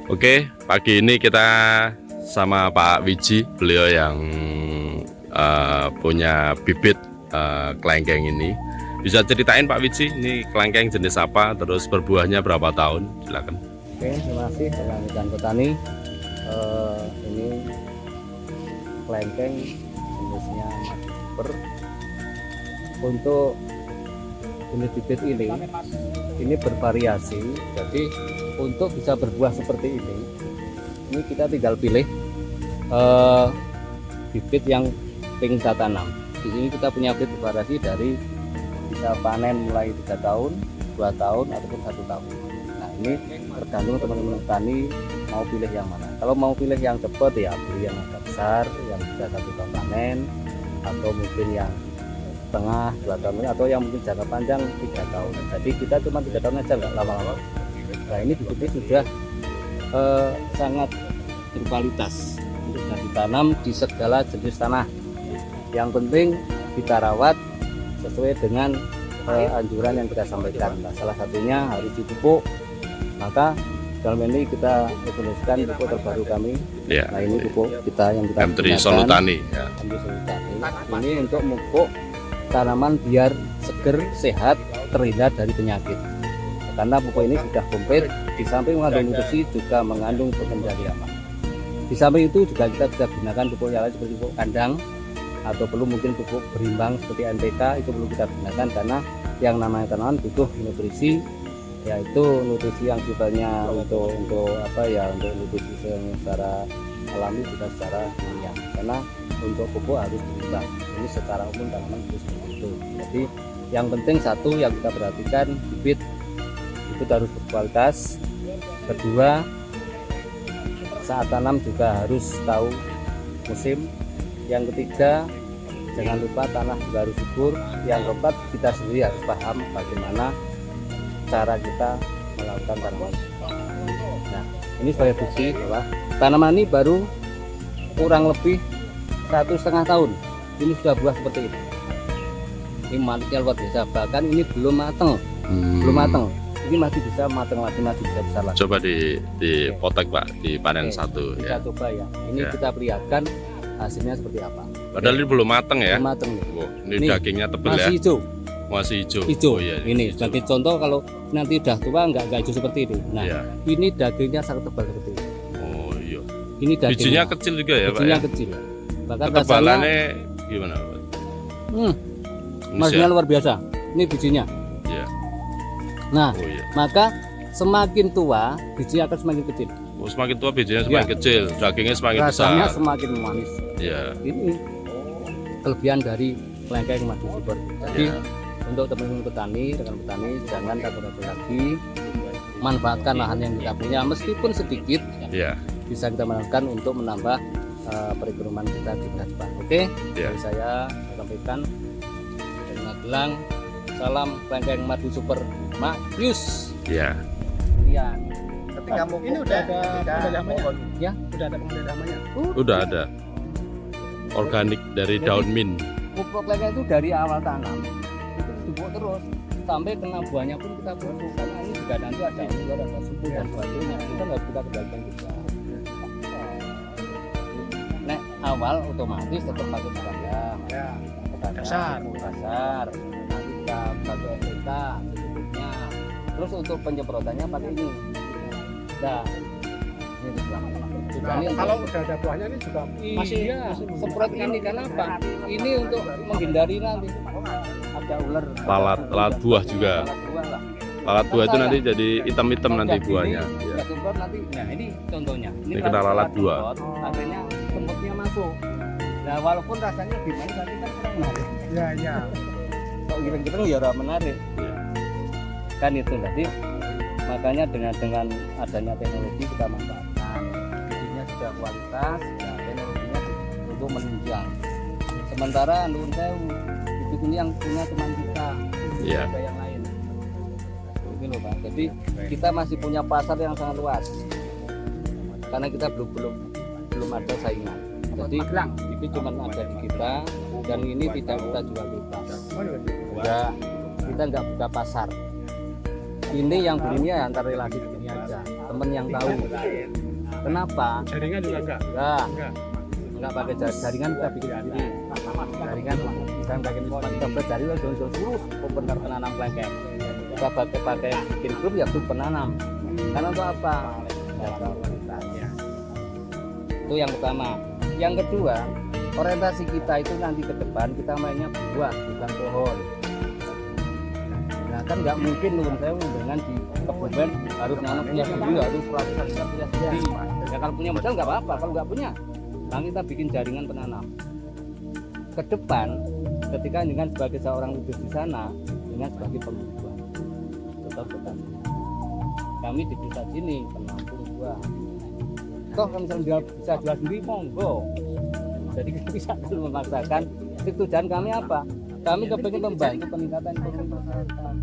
Oke, pagi ini kita sama Pak Wiji, beliau yang punya bibit kelengkeng ini. Bisa ceritain Pak Wiji, ini kelengkeng jenis apa, terus berbuahnya berapa tahun? Silakan. Oke, terima kasih rekan petani. Ini kelengkeng jenisnya Madu Super. Untuk jenis bibit ini bervariasi. Jadi untuk bisa berbuah seperti ini kita tinggal pilih bibit yang ingin kita tanam. Di sini kita punya bibit bervariasi dari bisa panen mulai 3 tahun, 2 tahun ataupun 1 tahun. Nah, ini tergantung teman-teman petani mau pilih yang mana. Kalau mau pilih yang cepat ya beli yang agak besar, yang bisa 1 tahun panen, atau mungkin yang setengah 2 tahun, atau yang mungkin jangka panjang 3 tahun. Jadi kita cuma 3 tahun aja, nggak lama-lama. Nah, ini bibit sudah sangat berkualitas untuk ditanam di segala jenis tanah. Yang penting kita rawat sesuai dengan anjuran yang kita sampaikan. Nah, salah satunya harus dipupuk. Maka dalam ini kita rekomendasikan pupuk terbaru kami. Ya. Nah, ini pupuk kita yang kita M3 Solutani. Ya. M3 Solutani. Ini untuk memupuk tanaman biar seger, sehat, terhindar dari penyakit. Karena pupuk ini sudah komplit, di samping mengandung nutrisi juga mengandung potensi hama. Di samping itu juga kita bisa gunakan pupuk yang lain seperti pupuk kandang, atau perlu mungkin pupuk berimbang seperti NPK, itu perlu kita gunakan karena yang namanya tanaman butuh nutrisi, yaitu nutrisi yang sifatnya untuk nutrisi secara alami juga secara kimia. Karena untuk pupuk harus berimbang. Ini secara umum tanaman harus seperti itu. Jadi yang penting satu yang kita perhatikan, bibit itu harus berkualitas. Kedua, saat tanam juga harus tahu musim. Yang ketiga, jangan lupa tanah juga harus subur. Yang keempat, kita sendiri harus paham bagaimana cara kita melakukan tanaman. Nah, ini sebagai bukti bahwa tanaman ini baru kurang lebih 1,5 tahun ini sudah buah seperti ini. Ini manisnya luar biasa. Bahkan ini belum mateng, belum mateng. Ini masih bisa mateng lagi, masih bisa besar lagi. Coba dipotek Pak, dipanen satu. Kita Ya. coba ya. Ini kita perlihatkan hasilnya seperti apa. Padahal ini belum mateng ya. Belum mateng nih. Oh, ini Nih, dagingnya tebal masih ya. hijau. Masih hijau. Hijau. Oh, iya, Ini hijau. sebagai contoh kalau nanti udah tua nggak hijau seperti ini. Nah, Iya. ini dagingnya sangat tebal seperti ini. Oh iya. Ini dagingnya Bijinya kecil juga ya Pak bijinya ya. kecil. Bahkan Ketebalannya gimana Pak? masnya luar biasa. Ini bijinya. Iya. Nah, Oh iya. maka semakin tua bijinya akan semakin kecil. Oh, semakin tua bijinya semakin Ya. kecil, dagingnya semakin Rasanya besar. semakin manis. Iya. Ini kelebihan dari kelengkeng Madu Super. Jadi Iya. untuk teman-teman petani, rekan petani, jangan takut-takut lagi. Manfaatkan lahan yang kita punya, meskipun sedikit, Iya. bisa kita manfaatkan untuk menambah perekonomian kita di masa depan. Oke, Iya. dari saya sampaikan dari Magelang, salam kelengkeng Madu Super, Mak Iya. Iya. Ketika Ini udah ada pembedahannya. Ya, Udah ada pembedahannya. Udah ada. Organik dari daun mint. pupuk kelengkeng itu dari awal tanam itu dipupuk terus sampai kena buahnya pun kita pupuk, karena ini juga nanti ada ular, ada suku dan sebagainya. Kita nggak kita kembalikan juga. Nek awal otomatis tetap pakai kandang, Ya. dasar, nanti kita pakai NPK secukupnya. Terus untuk penyemprotannya pakai ini. Nah, ini juga. Juga Nah, ini untuk- kalau udah ada buahnya ini juga masih iya, semprot ini karena apa? Ini untuk menghindari nanti ada ular, Lalat buah juga. Lalat buah lah. Lalat buah itu nanti jadi hitam-hitam Kalau nanti udah buahnya. gini, Iya. nggak semprot nanti. Nah, ini contohnya. Ini kena lalat buah. semprot, akhirnya semprotnya masuk. Nah, walaupun rasanya gimana tapi kan kurang menarik. ya. Kalau gireng-gireng ya ora menarik. Iya. Kan itu tadi. Makanya dengan adanya teknologi kita manfaatkan. Bijinya sudah kualitas, nah teknologinya untuk menunjang. Sementara nuwun sewu, bibit ini yang punya teman kita, Iya. ada yang lain. Ini loh Pak. Jadi kita masih punya pasar yang sangat luas. Karena kita belum ada saingan. Jadi itu cuma ada di kita dan ini tidak kita jual bebas. Oh, iya. Enggak, kita nggak buka pasar. Ini yang begini ya antar relasi begini aja, temen yang tahu. Kenapa? Jaringan juga enggak. Enggak pakai jaringan, kita bikin sendiri. Jaringan bukan pakai kita buat jaringan jauh-jauh seluruh benar penanam kelengkeng. Kita pakai bikin grup ya grup penanam. Karena untuk apa? Itu yang pertama. Yang kedua, orientasi kita itu nanti ke depan kita mainnya buah bukan pohon. Nah kan nggak mungkin menurut saya dengan di kebun harus nanam punya sendiri, harus ratusan punya sendiri. Ya kalau punya modal nggak apa-apa, kalau nggak punya, nah kita bikin jaringan penanam. Ke depan, ketika dengan sebagai seorang leader di sana, dengan sebagai pembuat, tetap kami di desa sini penampung buah. Toh kalau misalnya bisa jual sendiri, monggo. Jadi kita bisa memaksakan. Tujuan kami apa? Kami kepengen membantu peningkatan ekonomi masyarakat.